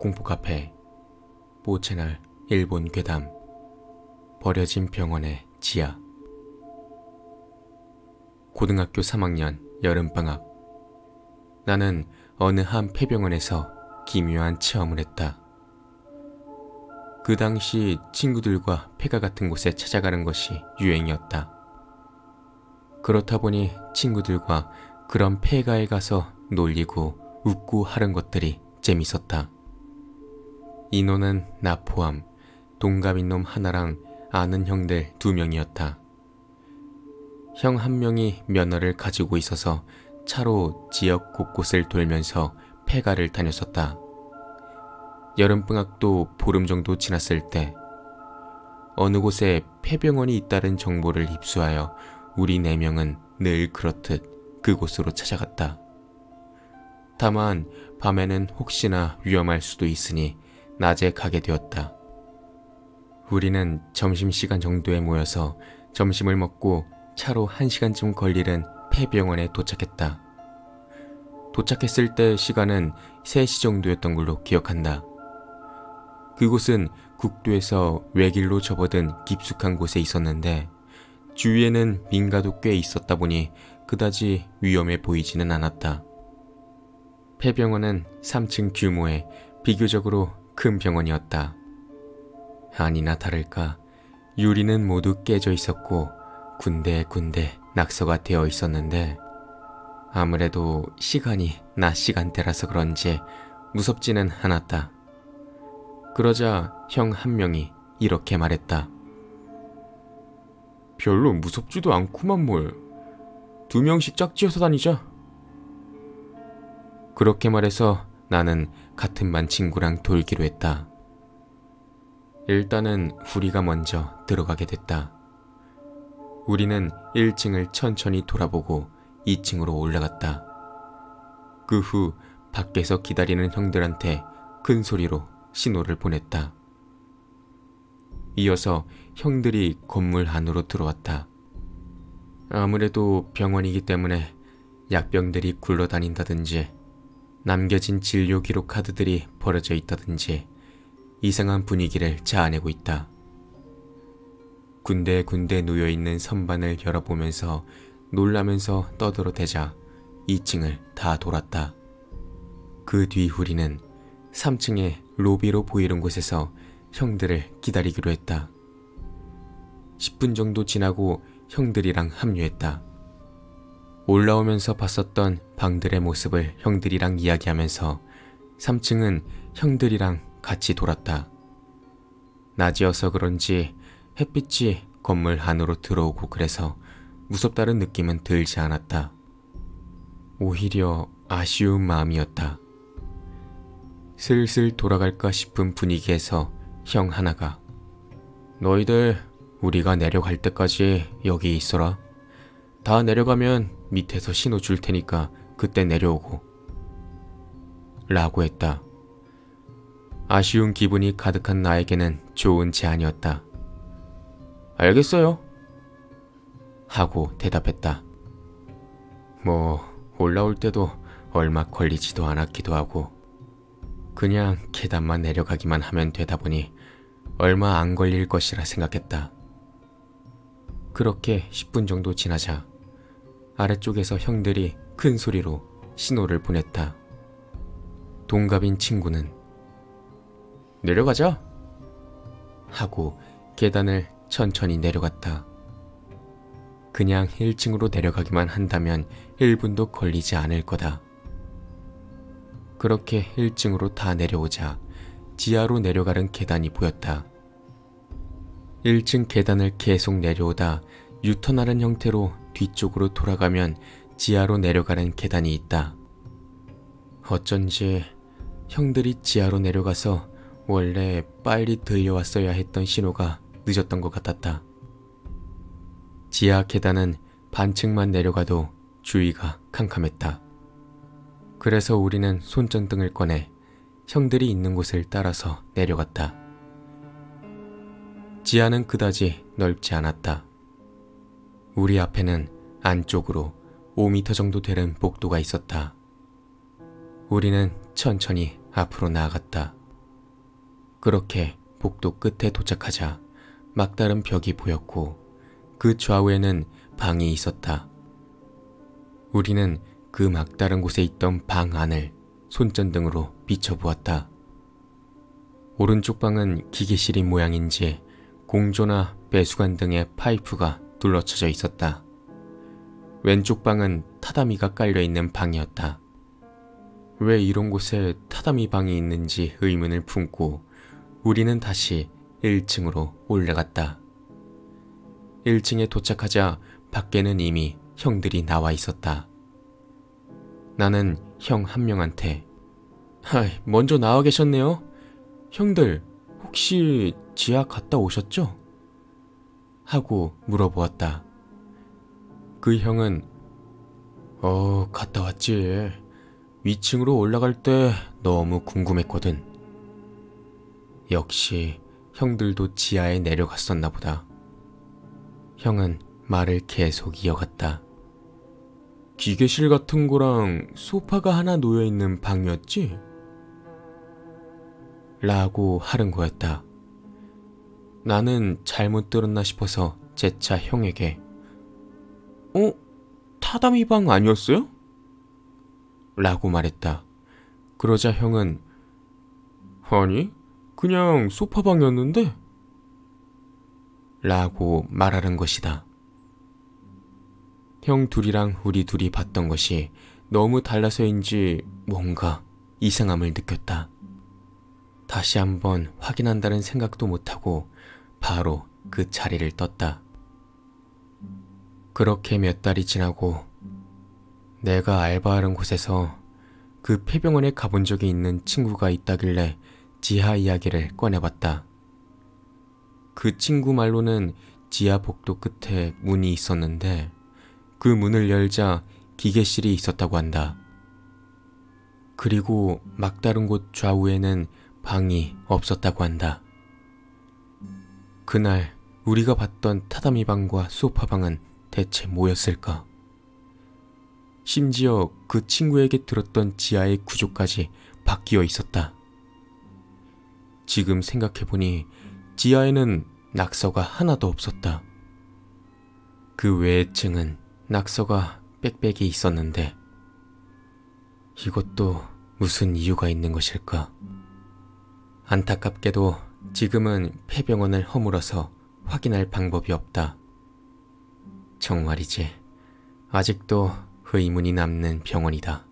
공포 카페, 모채널 일본 괴담, 버려진 병원의 지하. 고등학교 3학년 여름방학. 나는 어느 한 폐병원에서 기묘한 체험을 했다. 그 당시 친구들과 폐가 같은 곳에 찾아가는 것이 유행이었다. 그렇다 보니 친구들과 그런 폐가에 가서 놀리고 웃고 하는 것들이 재밌었다. 인원은 나 포함 동갑인 놈 하나랑 아는 형들 2명이었다. 형 1명이 면허를 가지고 있어서 차로 지역 곳곳을 돌면서 폐가를 다녔었다. 여름방학도 보름 정도 지났을 때 어느 곳에 폐병원이 있다는 정보를 입수하여 우리 4명은 늘 그렇듯 그곳으로 찾아갔다. 다만 밤에는 혹시나 위험할 수도 있으니 낮에 가게 되었다. 우리는 점심시간 정도에 모여서 점심을 먹고 차로 1시간쯤 걸리는 폐병원에 도착했다. 도착했을 때 시간은 3시 정도였던 걸로 기억한다. 그곳은 국도에서 외길로 접어든 깊숙한 곳에 있었는데 주위에는 민가도 꽤 있었다 보니 그다지 위험해 보이지는 않았다. 폐병원은 3층 규모의 비교적으로 큰 병원이었다. 아니나 다를까 유리는 모두 깨져 있었고 군데군데 낙서가 되어 있었는데 아무래도 시간이 낮 시간대라서 그런지 무섭지는 않았다. 그러자 형 1명이 이렇게 말했다. 별로 무섭지도 않구만 뭘. 2명씩 짝지어서 다니자. 그렇게 말해서 나는 같은 반 친구랑 돌기로 했다. 일단은 우리가 먼저 들어가게 됐다. 우리는 1층을 천천히 돌아보고 2층으로 올라갔다. 그 후 밖에서 기다리는 형들한테 큰 소리로 신호를 보냈다. 이어서 형들이 건물 안으로 들어왔다. 아무래도 병원이기 때문에 약병들이 굴러다닌다든지 남겨진 진료 기록 카드들이 버려져 있다든지 이상한 분위기를 자아내고 있다. 군데군데 놓여있는 선반을 열어보면서 놀라면서 떠들어대자 2층을 다 돌았다. 그 뒤 우리는 3층의 로비로 보이는 곳에서 형들을 기다리기로 했다. 10분 정도 지나고 형들이랑 합류했다. 올라오면서 봤었던 방들의 모습을 형들이랑 이야기하면서 3층은 형들이랑 같이 돌았다. 낮이어서 그런지 햇빛이 건물 안으로 들어오고 그래서 무섭다는 느낌은 들지 않았다. 오히려 아쉬운 마음이었다. 슬슬 돌아갈까 싶은 분위기에서 형 하나가 너희들 우리가 내려갈 때까지 여기 있어라. 다 내려가면 밑에서 신호 줄 테니까 그때 내려오고 라고 했다. 아쉬운 기분이 가득한 나에게는 좋은 제안이었다. 알겠어요 하고 대답했다. 뭐 올라올 때도 얼마 걸리지도 않았기도 하고 그냥 계단만 내려가기만 하면 되다 보니 얼마 안 걸릴 것이라 생각했다. 그렇게 10분 정도 지나자 아래쪽에서 형들이 큰 소리로 신호를 보냈다. 동갑인 친구는 내려가자 하고 계단을 천천히 내려갔다. 그냥 1층으로 내려가기만 한다면 1분도 걸리지 않을 거다. 그렇게 1층으로 다 내려오자 지하로 내려가는 계단이 보였다. 1층 계단을 계속 내려오다 유턴하는 형태로 뒤쪽으로 돌아가면 지하로 내려가는 계단이 있다. 어쩐지 형들이 지하로 내려가서 원래 빨리 들려왔어야 했던 신호가 늦었던 것 같았다. 지하 계단은 반층만 내려가도 주위가 캄캄했다. 그래서 우리는 손전등을 꺼내 형들이 있는 곳을 따라서 내려갔다. 지하는 그다지 넓지 않았다. 우리 앞에는 안쪽으로 5m 정도 되는 복도가 있었다. 우리는 천천히 앞으로 나아갔다. 그렇게 복도 끝에 도착하자 막다른 벽이 보였고 그 좌우에는 방이 있었다. 우리는 그 막다른 곳에 있던 방 안을 손전등으로 비춰보았다. 오른쪽 방은 기계실인 모양인지 공조나 배수관 등의 파이프가 둘러쳐져 있었다. 왼쪽 방은 타다미가 깔려있는 방이었다. 왜 이런 곳에 타다미 방이 있는지 의문을 품고 우리는 다시 1층으로 올라갔다. 1층에 도착하자 밖에는 이미 형들이 나와 있었다. 나는 형 한 명한테 먼저 나와 계셨네요. 형들 혹시 지하 갔다 오셨죠? 하고 물어보았다. 그 형은 갔다 왔지. 위층으로 올라갈 때 너무 궁금했거든. 역시 형들도 지하에 내려갔었나 보다. 형은 말을 계속 이어갔다. 기계실 같은 거랑 소파가 하나 놓여있는 방이었지? 라고 하는 거였다. 나는 잘못 들었나 싶어서 재차 형에게 타다미 방 아니었어요? 라고 말했다. 그러자 형은 아니, 그냥 소파방이었는데? 라고 말하는 것이다. 형 둘이랑 우리 둘이 봤던 것이 너무 달라서인지 뭔가 이상함을 느꼈다. 다시 한번 확인한다는 생각도 못하고 바로 그 자리를 떴다. 그렇게 몇 달이 지나고 내가 알바하는 곳에서 그 폐병원에 가본 적이 있는 친구가 있다길래 지하 이야기를 꺼내봤다. 그 친구 말로는 지하 복도 끝에 문이 있었는데 그 문을 열자 기계실이 있었다고 한다. 그리고 막다른 곳 좌우에는 방이 없었다고 한다. 그날 우리가 봤던 타다미 방과 소파 방은 대체 뭐였을까? 심지어 그 친구에게 들었던 지하의 구조까지 바뀌어 있었다. 지금 생각해보니 지하에는 낙서가 하나도 없었다. 그 외의 층은 낙서가 빽빽이 있었는데 이것도 무슨 이유가 있는 것일까? 안타깝게도 지금은 폐병원을 허물어서 확인할 방법이 없다. 정말이지 아직도 의문이 남는 병원이다.